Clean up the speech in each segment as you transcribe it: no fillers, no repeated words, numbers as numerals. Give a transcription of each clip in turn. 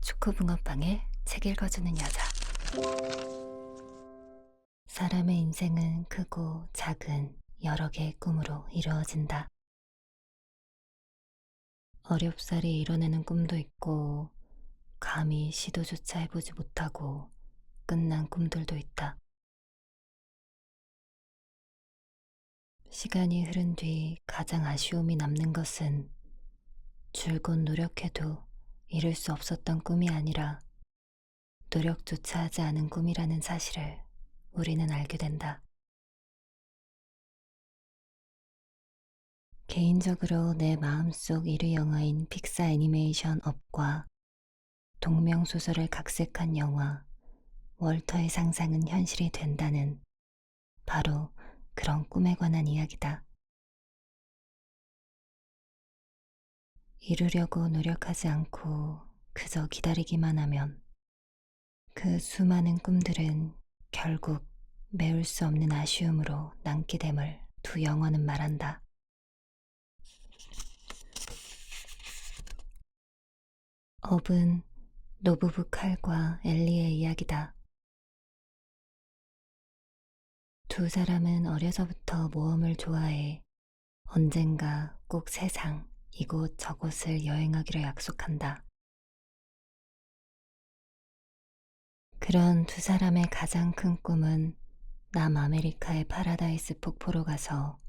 초코붕어빵에 책 읽어주는 여자. 사람의 인생은 크고 작은 여러 개의 꿈으로 이루어진다. 어렵사리 이뤄내는 꿈도 있고, 감히 시도조차 해보지 못하고 끝난 꿈들도 있다. 시간이 흐른 뒤 가장 아쉬움이 남는 것은 줄곧 노력해도 이룰 수 없었던 꿈이 아니라 노력조차 하지 않은 꿈이라는 사실을 우리는 알게 된다. 개인적으로 내 마음속 1위 영화인 픽사 애니메이션 업과 동명소설을 각색한 영화 월터의 상상은 현실이 된다는 바로 그런 꿈에 관한 이야기다. 이루려고 노력하지 않고 그저 기다리기만 하면 그 수많은 꿈들은 결국 메울 수 없는 아쉬움으로 남게 됨을 두 영화는 말한다. 업은 노부부 칼과 엘리의 이야기다. 두 사람은 어려서부터 모험을 좋아해 언젠가 꼭 세상 이곳 저곳을 여행하기로 약속한다. 그런 두 사람의 가장 큰 꿈은 남아메리카의 파라다이스 폭포로 가서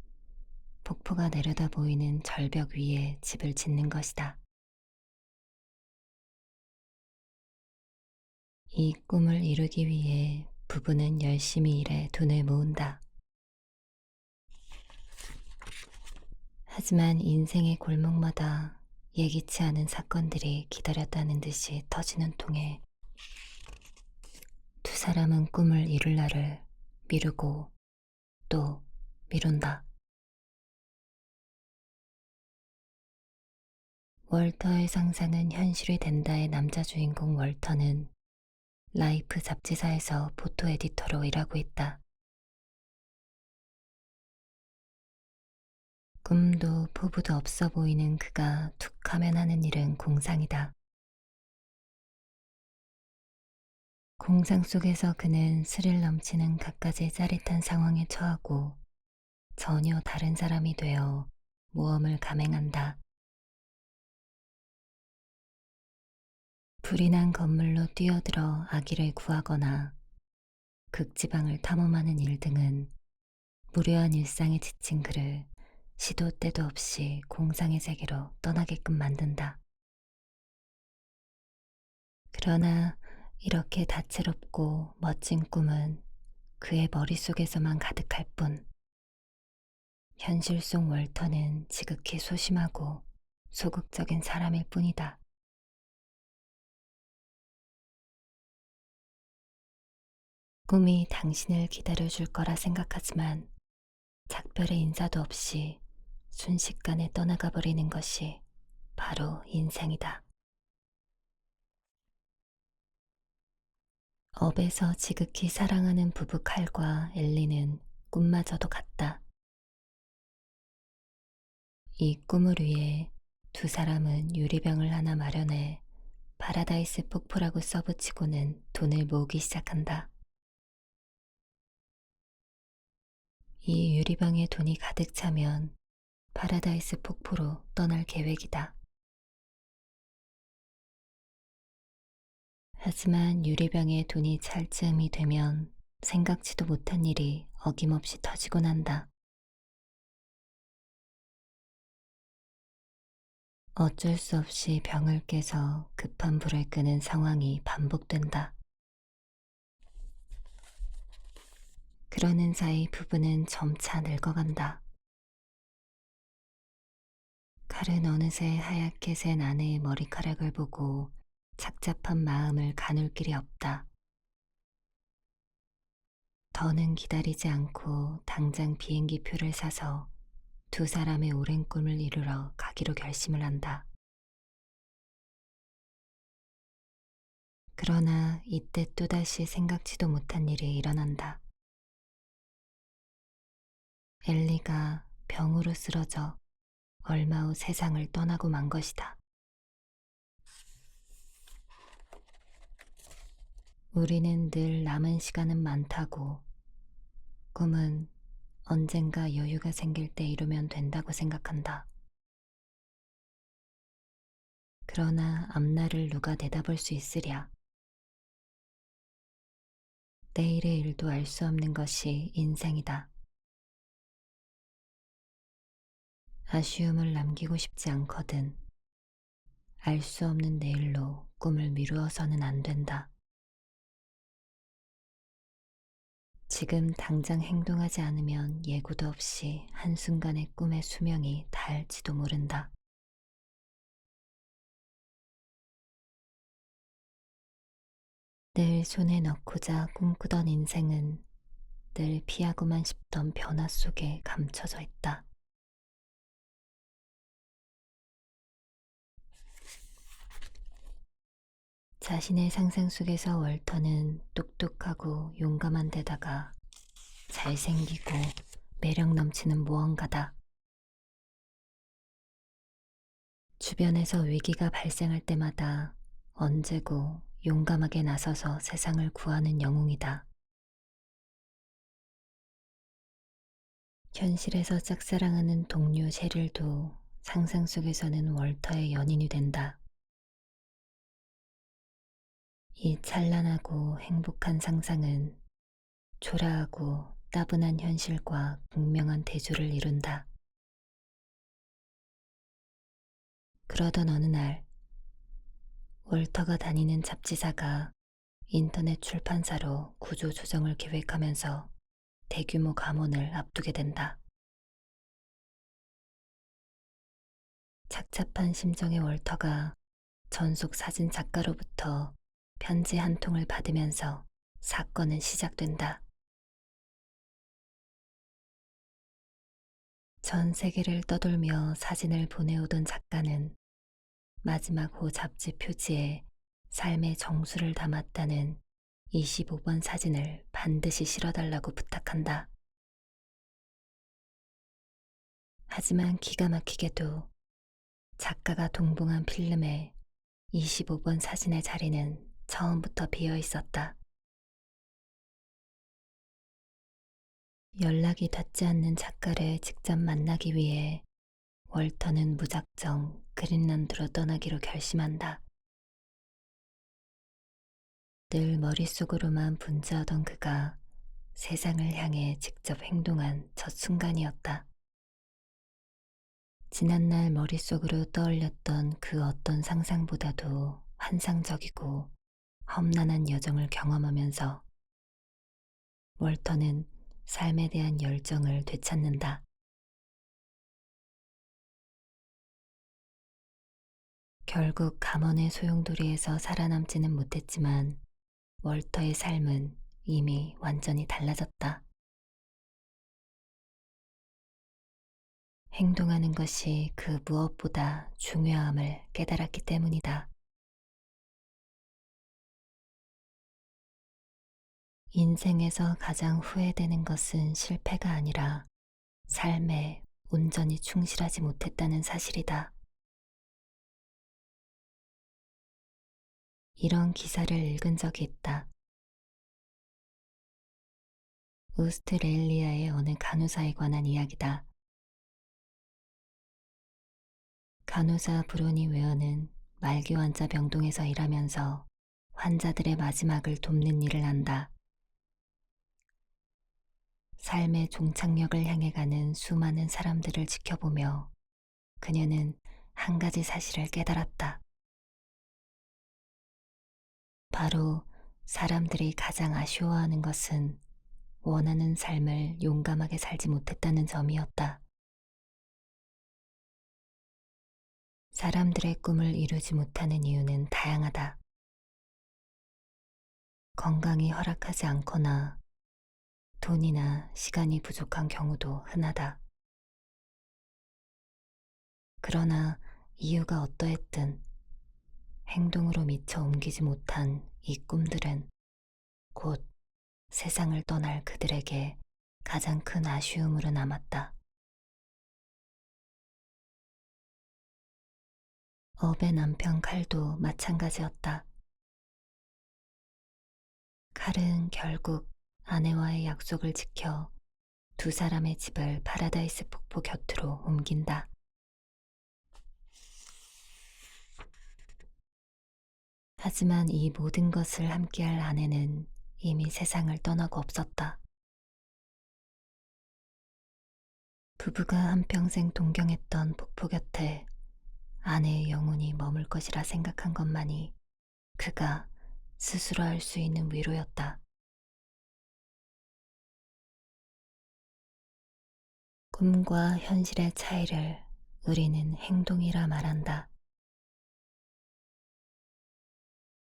폭포가 내려다 보이는 절벽 위에 집을 짓는 것이다. 이 꿈을 이루기 위해 부부는 열심히 일해 돈을 모은다. 하지만 인생의 골목마다 예기치 않은 사건들이 기다렸다는 듯이 터지는 통에 두 사람은 꿈을 이룰 날을 미루고 또 미룬다. 월터의 상상은 현실이 된다의 남자 주인공 월터는 라이프 잡지사에서 포토 에디터로 일하고 있다. 꿈도 포부도 없어 보이는 그가 툭 하면 하는 일은 공상이다. 공상 속에서 그는 스릴 넘치는 갖가지 짜릿한 상황에 처하고 전혀 다른 사람이 되어 모험을 감행한다. 불이 난 건물로 뛰어들어 아기를 구하거나 극지방을 탐험하는 일 등은 무료한 일상에 지친 그를 시도 때도 없이 공상의 세계로 떠나게끔 만든다. 그러나 이렇게 다채롭고 멋진 꿈은 그의 머릿속에서만 가득할 뿐, 현실 속 월터는 지극히 소심하고 소극적인 사람일 뿐이다. 꿈이 당신을 기다려줄 거라 생각하지만 작별의 인사도 없이 순식간에 떠나가 버리는 것이 바로 인생이다. 업에서 지극히 사랑하는 부부 칼과 엘리는 꿈마저도 같다. 이 꿈을 위해 두 사람은 유리병을 하나 마련해 파라다이스 폭포라고 써붙이고는 돈을 모으기 시작한다. 이 유리병에 돈이 가득 차면 파라다이스 폭포로 떠날 계획이다. 하지만 유리병에 돈이 찰 즈음이 되면 생각지도 못한 일이 어김없이 터지곤 한다. 어쩔 수 없이 병을 깨서 급한 불을 끄는 상황이 반복된다. 그러는 사이 부부는 점차 늙어간다. 칼은 어느새 하얗게 센 아내의 머리카락을 보고 착잡한 마음을 가눌 길이 없다. 더는 기다리지 않고 당장 비행기 표를 사서 두 사람의 오랜 꿈을 이루러 가기로 결심을 한다. 그러나 이때 또다시 생각지도 못한 일이 일어난다. 엘리가 병으로 쓰러져 얼마 후 세상을 떠나고 만 것이다. 우리는 늘 남은 시간은 많다고, 꿈은 언젠가 여유가 생길 때 이루면 된다고 생각한다. 그러나 앞날을 누가 내다볼 수 있으랴. 내일의 일도 알 수 없는 것이 인생이다. 아쉬움을 남기고 싶지 않거든. 알 수 없는 내일로 꿈을 미루어서는 안 된다. 지금 당장 행동하지 않으면 예고도 없이 한순간에 꿈의 수명이 닳을지도 모른다. 늘 손에 넣고자 꿈꾸던 인생은 늘 피하고만 싶던 변화 속에 감춰져 있다. 자신의 상상 속에서 월터는 똑똑하고 용감한 데다가 잘생기고 매력 넘치는 무언가다. 주변에서 위기가 발생할 때마다 언제고 용감하게 나서서 세상을 구하는 영웅이다. 현실에서 짝사랑하는 동료 셰릴도 상상 속에서는 월터의 연인이 된다. 이 찬란하고 행복한 상상은 초라하고 따분한 현실과 극명한 대조를 이룬다. 그러던 어느 날, 월터가 다니는 잡지사가 인터넷 출판사로 구조조정을 계획하면서 대규모 감원을 앞두게 된다. 착잡한 심정의 월터가 전속 사진 작가로부터 편지 한 통을 받으면서 사건은 시작된다. 전 세계를 떠돌며 사진을 보내오던 작가는 마지막 호 잡지 표지에 삶의 정수를 담았다는 25번 사진을 반드시 실어달라고 부탁한다. 하지만 기가 막히게도 작가가 동봉한 필름에 25번 사진의 자리는 처음부터 비어 있었다. 연락이 닿지 않는 작가를 직접 만나기 위해 월터는 무작정 그린란드로 떠나기로 결심한다. 늘 머릿속으로만 분주하던 그가 세상을 향해 직접 행동한 첫 순간이었다. 지난날 머릿속으로 떠올렸던 그 어떤 상상보다도 환상적이고 험난한 여정을 경험하면서 월터는 삶에 대한 열정을 되찾는다. 결국 감원의 소용돌이에서 살아남지는 못했지만 월터의 삶은 이미 완전히 달라졌다. 행동하는 것이 그 무엇보다 중요함을 깨달았기 때문이다. 인생에서 가장 후회되는 것은 실패가 아니라 삶에 온전히 충실하지 못했다는 사실이다. 이런 기사를 읽은 적이 있다. 오스트레일리아의 어느 간호사에 관한 이야기다. 간호사 브로니 웨어는 말기 환자 병동에서 일하면서 환자들의 마지막을 돕는 일을 한다. 삶의 종착역을 향해 가는 수많은 사람들을 지켜보며 그녀는 한 가지 사실을 깨달았다. 바로 사람들이 가장 아쉬워하는 것은 원하는 삶을 용감하게 살지 못했다는 점이었다. 사람들의 꿈을 이루지 못하는 이유는 다양하다. 건강이 허락하지 않거나 돈이나 시간이 부족한 경우도 흔하다. 그러나 이유가 어떠했든 행동으로 미처 옮기지 못한 이 꿈들은 곧 세상을 떠날 그들에게 가장 큰 아쉬움으로 남았다. 업의 남편 칼도 마찬가지였다. 칼은 결국 아내와의 약속을 지켜 두 사람의 집을 파라다이스 폭포 곁으로 옮긴다. 하지만 이 모든 것을 함께할 아내는 이미 세상을 떠나고 없었다. 부부가 한평생 동경했던 폭포 곁에 아내의 영혼이 머물 것이라 생각한 것만이 그가 스스로 할 수 있는 위로였다. 꿈과 현실의 차이를 우리는 행동이라 말한다.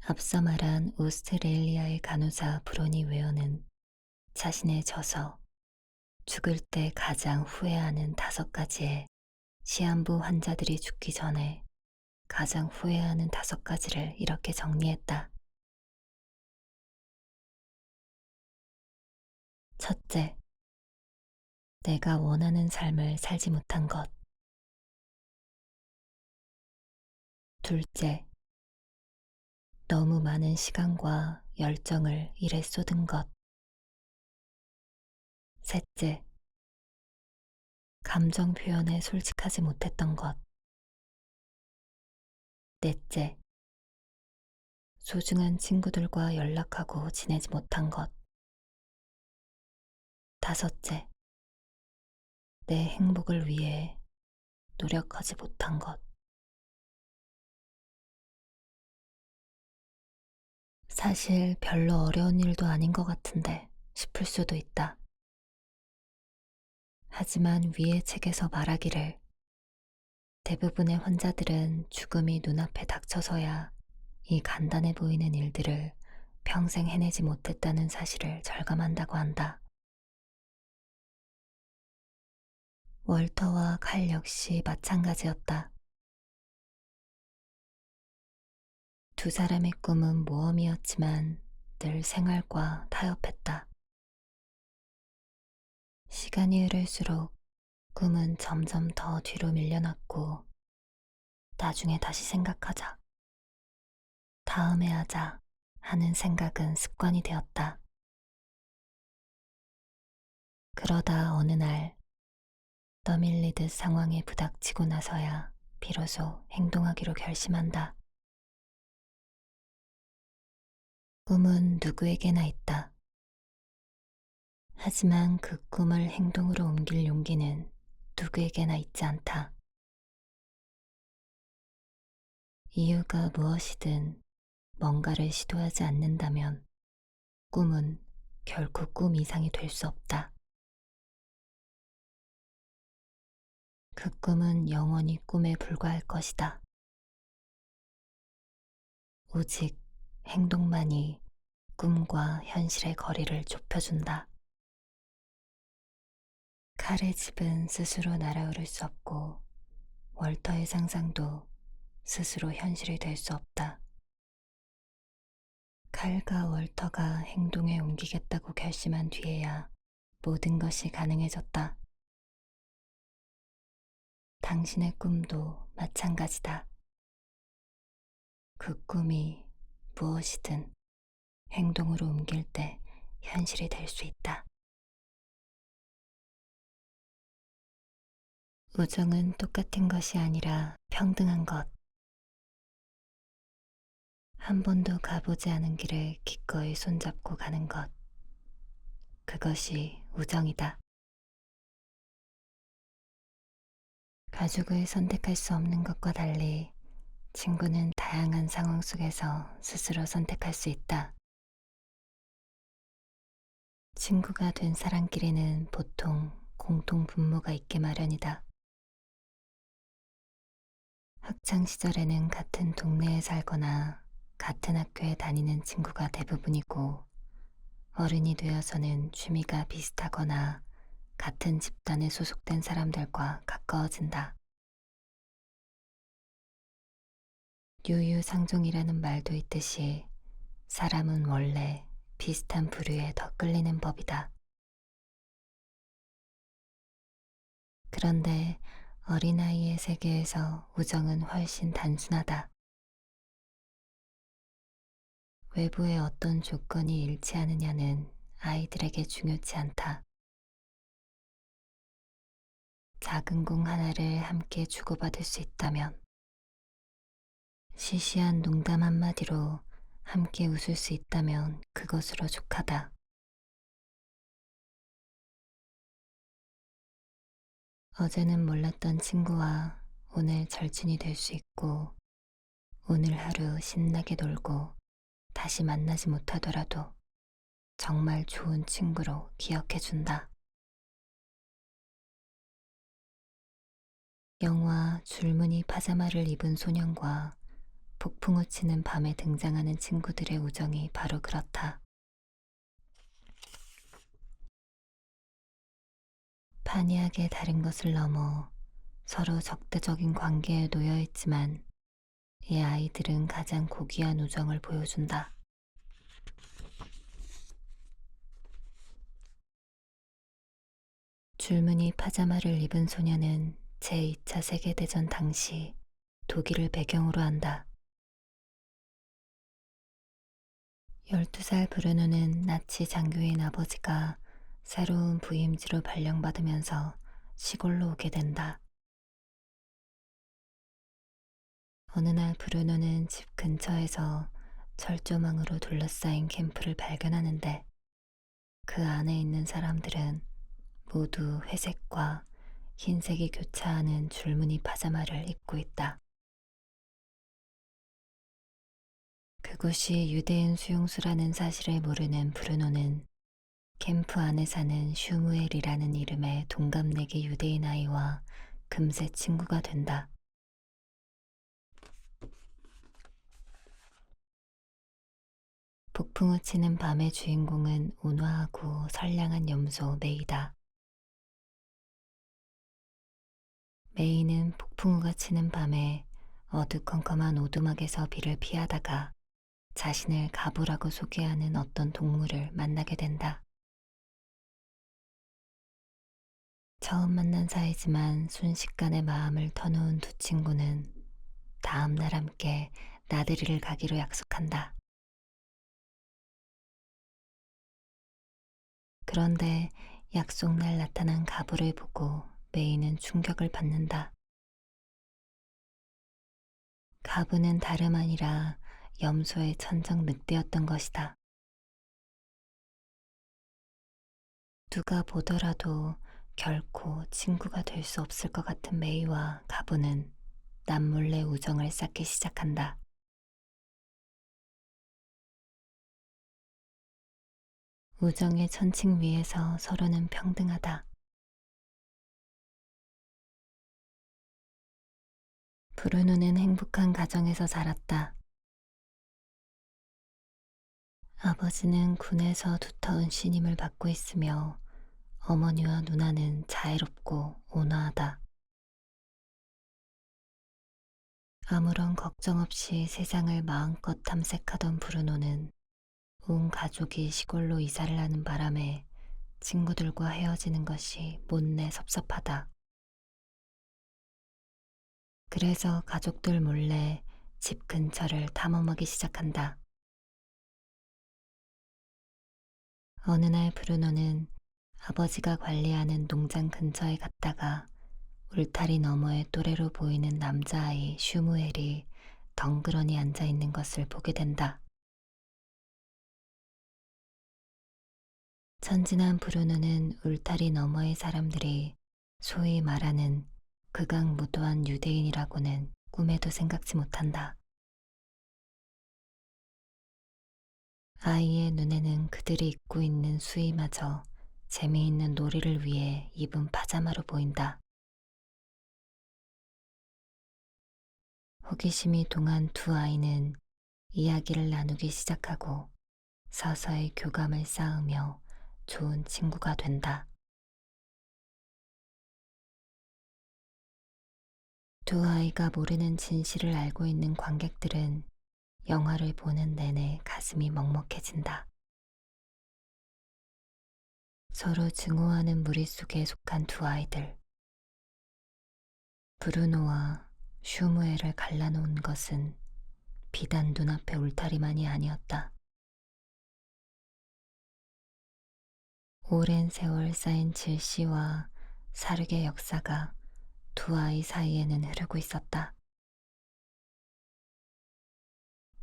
앞서 말한 오스트레일리아의 간호사 브로니 웨어는 자신의 저서 죽을 때 가장 후회하는 5가지의 시한부 환자들이 죽기 전에 가장 후회하는 5가지를 이렇게 정리했다. 첫째, 내가 원하는 삶을 살지 못한 것. 둘째, 너무 많은 시간과 열정을 일에 쏟은 것. 셋째, 감정 표현에 솔직하지 못했던 것. 넷째, 소중한 친구들과 연락하고 지내지 못한 것. 다섯째, 내 행복을 위해 노력하지 못한 것. 사실 별로 어려운 일도 아닌 것 같은데 싶을 수도 있다. 하지만 위의 책에서 말하기를 대부분의 환자들은 죽음이 눈앞에 닥쳐서야 이 간단해 보이는 일들을 평생 해내지 못했다는 사실을 절감한다고 한다. 월터와 칼 역시 마찬가지였다. 두 사람의 꿈은 모험이었지만 늘 생활과 타협했다. 시간이 흐를수록 꿈은 점점 더 뒤로 밀려났고 나중에 다시 생각하자, 다음에 하자 하는 생각은 습관이 되었다. 그러다 어느 날 떠밀리듯 상황에 부닥치고 나서야 비로소 행동하기로 결심한다. 꿈은 누구에게나 있다. 하지만 그 꿈을 행동으로 옮길 용기는 누구에게나 있지 않다. 이유가 무엇이든 뭔가를 시도하지 않는다면 꿈은 결코 꿈 이상이 될 수 없다. 그 꿈은 영원히 꿈에 불과할 것이다. 오직 행동만이 꿈과 현실의 거리를 좁혀준다. 칼의 집은 스스로 날아오를 수 없고 월터의 상상도 스스로 현실이 될 수 없다. 칼과 월터가 행동에 옮기겠다고 결심한 뒤에야 모든 것이 가능해졌다. 당신의 꿈도 마찬가지다. 그 꿈이 무엇이든 행동으로 옮길 때 현실이 될 수 있다. 우정은 똑같은 것이 아니라 평등한 것. 한 번도 가보지 않은 길을 기꺼이 손잡고 가는 것. 그것이 우정이다. 가족을 선택할 수 없는 것과 달리 친구는 다양한 상황 속에서 스스로 선택할 수 있다. 친구가 된 사람끼리는 보통 공통 분모가 있게 마련이다. 학창 시절에는 같은 동네에 살거나 같은 학교에 다니는 친구가 대부분이고, 어른이 되어서는 취미가 비슷하거나 같은 집단에 소속된 사람들과 가까워진다. 유유상종이라는 말도 있듯이 사람은 원래 비슷한 부류에 더 끌리는 법이다. 그런데 어린아이의 세계에서 우정은 훨씬 단순하다. 외부의 어떤 조건이 일치하느냐는 아이들에게 중요치 않다. 작은 공 하나를 함께 주고받을 수 있다면, 시시한 농담 한마디로 함께 웃을 수 있다면 그것으로 족하다. 어제는 몰랐던 친구와 오늘 절친이 될 수 있고, 오늘 하루 신나게 놀고 다시 만나지 못하더라도 정말 좋은 친구로 기억해준다. 영화 줄무늬 파자마를 입은 소년과 폭풍우 치는 밤에 등장하는 친구들의 우정이 바로 그렇다. 판이하게 다른 것을 넘어 서로 적대적인 관계에 놓여 있지만 이 아이들은 가장 고귀한 우정을 보여준다. 줄무늬 파자마를 입은 소녀는 제2차 세계대전 당시 독일을 배경으로 한다. 12살 브루노는 나치 장교인 아버지가 새로운 부임지로 발령받으면서 시골로 오게 된다. 어느 날 브루노는 집 근처에서 철조망으로 둘러싸인 캠프를 발견하는데 그 안에 있는 사람들은 모두 회색과 흰색이 교차하는 줄무늬 파자마를 입고 있다. 그곳이 유대인 수용소라는 사실을 모르는 브루노는 캠프 안에 사는 슈무엘이라는 이름의 동갑내기 유대인 아이와 금세 친구가 된다. 폭풍우 치는 밤의 주인공은 온화하고 선량한 염소 메이다. 메이는 폭풍우가 치는 밤에 어두컴컴한 오두막에서 비를 피하다가 자신을 가부라고 소개하는 어떤 동물을 만나게 된다. 처음 만난 사이지만 순식간에 마음을 터놓은 두 친구는 다음 날 함께 나들이를 가기로 약속한다. 그런데 약속날 나타난 가부를 보고 메이는 충격을 받는다. 가부는 다름 아니라 염소의 천적 늑대였던 것이다. 누가 보더라도 결코 친구가 될 수 없을 것 같은 메이와 가부는 남몰래 우정을 쌓기 시작한다. 우정의 천칭 위에서 서로는 평등하다. 브루노는 행복한 가정에서 자랐다. 아버지는 군에서 두터운 신임을 받고 있으며 어머니와 누나는 자애롭고 온화하다. 아무런 걱정 없이 세상을 마음껏 탐색하던 브루노는 온 가족이 시골로 이사를 하는 바람에 친구들과 헤어지는 것이 못내 섭섭하다. 그래서 가족들 몰래 집 근처를 탐험하기 시작한다. 어느 날 브루노는 아버지가 관리하는 농장 근처에 갔다가 울타리 너머의 또래로 보이는 남자아이 슈무엘이 덩그러니 앉아 있는 것을 보게 된다. 천진한 브루노는 울타리 너머의 사람들이 소위 말하는 극악무도한 유대인이라고는 꿈에도 생각지 못한다. 아이의 눈에는 그들이 입고 있는 수의마저 재미있는 놀이를 위해 입은 파자마로 보인다. 호기심이 동한 두 아이는 이야기를 나누기 시작하고 서서히 교감을 쌓으며 좋은 친구가 된다. 두 아이가 모르는 진실을 알고 있는 관객들은 영화를 보는 내내 가슴이 먹먹해진다. 서로 증오하는 무리 속에 속한 두 아이들. 브루노와 슈무엘을 갈라놓은 것은 비단 눈앞의 울타리만이 아니었다. 오랜 세월 쌓인 질시와 사륙의 역사가 두 아이 사이에는 흐르고 있었다.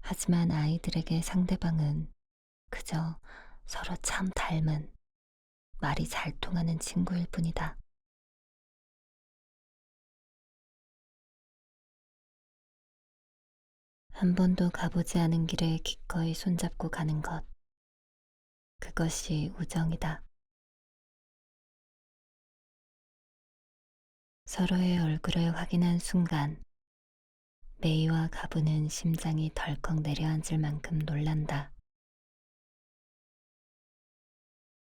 하지만 아이들에게 상대방은 그저 서로 참 닮은, 말이 잘 통하는 친구일 뿐이다. 한 번도 가보지 않은 길을 기꺼이 손잡고 가는 것, 그것이 우정이다. 서로의 얼굴을 확인한 순간 메이와 가부는 심장이 덜컥 내려앉을 만큼 놀란다.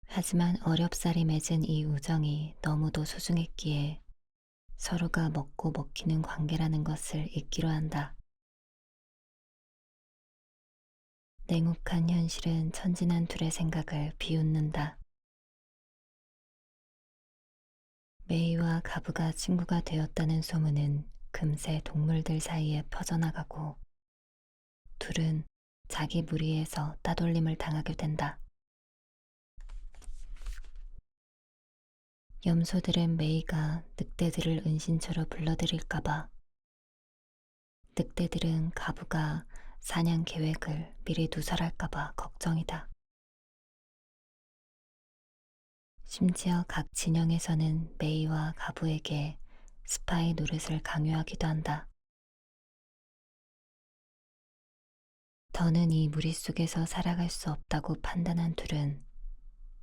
하지만 어렵사리 맺은 이 우정이 너무도 소중했기에 서로가 먹고 먹히는 관계라는 것을 잊기로 한다. 냉혹한 현실은 천진한 둘의 생각을 비웃는다. 메이와 가부가 친구가 되었다는 소문은 금세 동물들 사이에 퍼져나가고 둘은 자기 무리에서 따돌림을 당하게 된다. 염소들은 메이가 늑대들을 은신처로 불러들일까봐, 늑대들은 가부가 사냥 계획을 미리 누설할까봐 걱정이다. 심지어 각 진영에서는 메이와 가부에게 스파이 노릇을 강요하기도 한다. 더는 이 무리 속에서 살아갈 수 없다고 판단한 둘은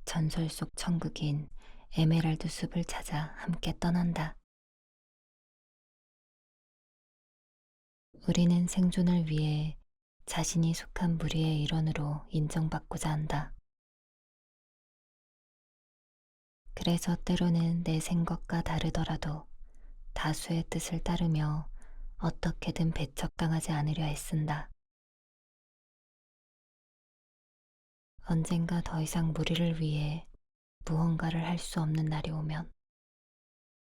전설 속 천국인 에메랄드 숲을 찾아 함께 떠난다. 우리는 생존을 위해 자신이 속한 무리의 일원으로 인정받고자 한다. 그래서 때로는 내 생각과 다르더라도 다수의 뜻을 따르며 어떻게든 배척당하지 않으려 애쓴다. 언젠가 더 이상 무리를 위해 무언가를 할 수 없는 날이 오면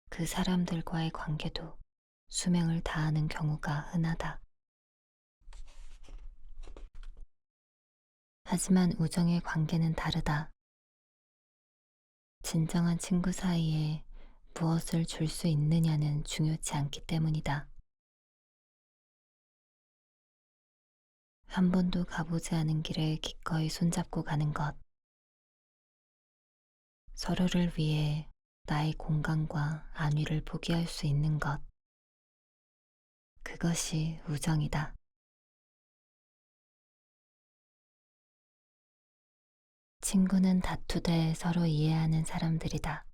그 사람들과의 관계도 수명을 다하는 경우가 흔하다. 하지만 우정의 관계는 다르다. 진정한 친구 사이에 무엇을 줄 수 있느냐는 중요치 않기 때문이다. 한 번도 가보지 않은 길을 기꺼이 손잡고 가는 것, 서로를 위해 나의 공간과 안위를 포기할 수 있는 것, 그것이 우정이다. 친구는 다투되 서로 이해하는 사람들이다.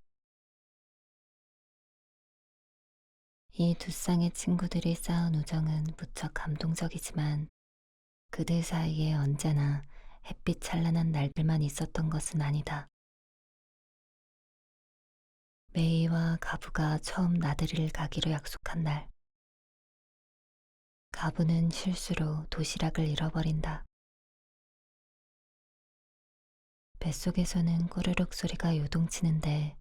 이 두 쌍의 친구들이 쌓은 우정은 무척 감동적이지만 그들 사이에 언제나 햇빛 찬란한 날들만 있었던 것은 아니다. 메이와 가부가 처음 나들이를 가기로 약속한 날, 가부는 실수로 도시락을 잃어버린다. 뱃속에서는 꼬르륵 소리가 요동치는데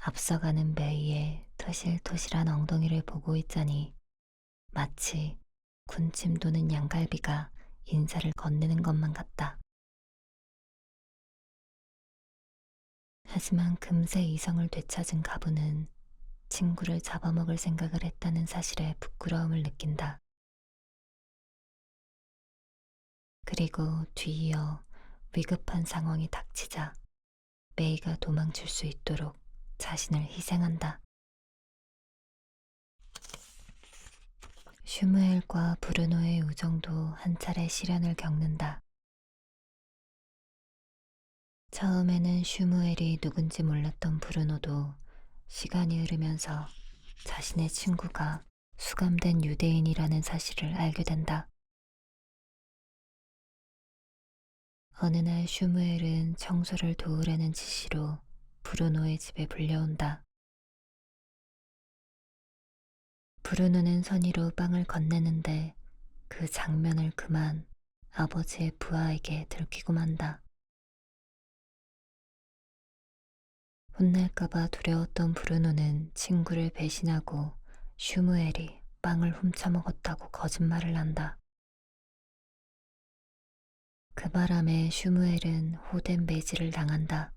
앞서가는 메이의 토실토실한 엉덩이를 보고 있자니 마치 군침 도는 양갈비가 인사를 건네는 것만 같다. 하지만 금세 이성을 되찾은 가부는 친구를 잡아먹을 생각을 했다는 사실에 부끄러움을 느낀다. 그리고 뒤이어 위급한 상황이 닥치자 메이가 도망칠 수 있도록 자신을 희생한다. 슈무엘과 브루노의 우정도 한 차례 시련을 겪는다. 처음에는 슈무엘이 누군지 몰랐던 브루노도 시간이 흐르면서 자신의 친구가 수감된 유대인이라는 사실을 알게 된다. 어느 날 슈무엘은 청소를 도우려는 지시로 브루노의 집에 불려온다. 브루노는 선의로 빵을 건네는데 그 장면을 그만 아버지의 부하에게 들키고 만다. 혼날까봐 두려웠던 브루노는 친구를 배신하고 슈무엘이 빵을 훔쳐먹었다고 거짓말을 한다. 그 바람에 슈무엘은 호된 매질을 당한다.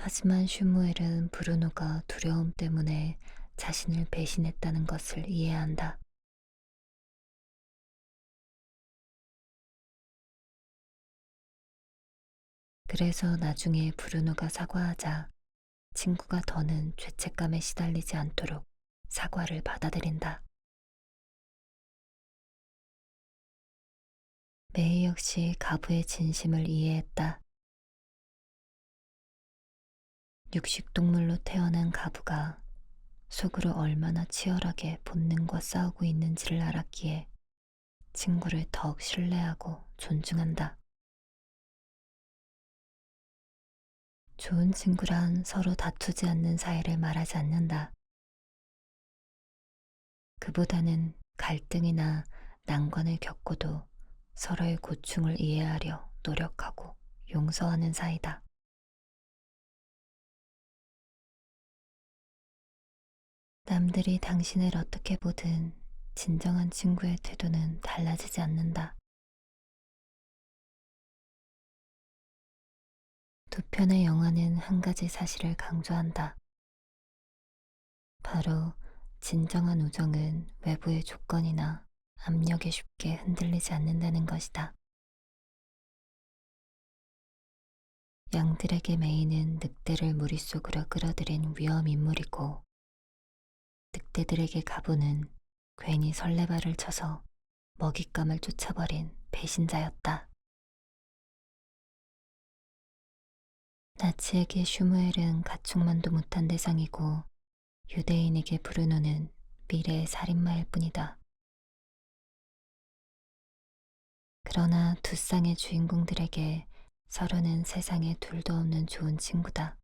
하지만 슈무엘은 브루노가 두려움 때문에 자신을 배신했다는 것을 이해한다. 그래서 나중에 브루노가 사과하자 친구가 더는 죄책감에 시달리지 않도록 사과를 받아들인다. 메이 역시 가부의 진심을 이해했다. 육식동물로 태어난 가부가 속으로 얼마나 치열하게 본능과 싸우고 있는지를 알았기에 친구를 더욱 신뢰하고 존중한다. 좋은 친구란 서로 다투지 않는 사이를 말하지 않는다. 그보다는 갈등이나 난관을 겪고도 서로의 고충을 이해하려 노력하고 용서하는 사이다. 남들이 당신을 어떻게 보든 진정한 친구의 태도는 달라지지 않는다. 두 편의 영화는 한 가지 사실을 강조한다. 바로 진정한 우정은 외부의 조건이나 압력에 쉽게 흔들리지 않는다는 것이다. 양들에게 메이는 늑대를 무리 속으로 끌어들인 위험 인물이고 늑대들에게 가부는 괜히 설레발을 쳐서 먹잇감을 쫓아버린 배신자였다. 나치에게 슈무엘은 가축만도 못한 대상이고 유대인에게 브루노는 미래의 살인마일 뿐이다. 그러나 두 쌍의 주인공들에게 서로는 세상에 둘도 없는 좋은 친구다.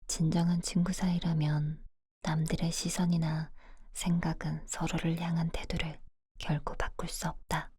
진정한 친구 사이라면 남들의 시선이나 생각은 서로를 향한 태도를 결코 바꿀 수 없다.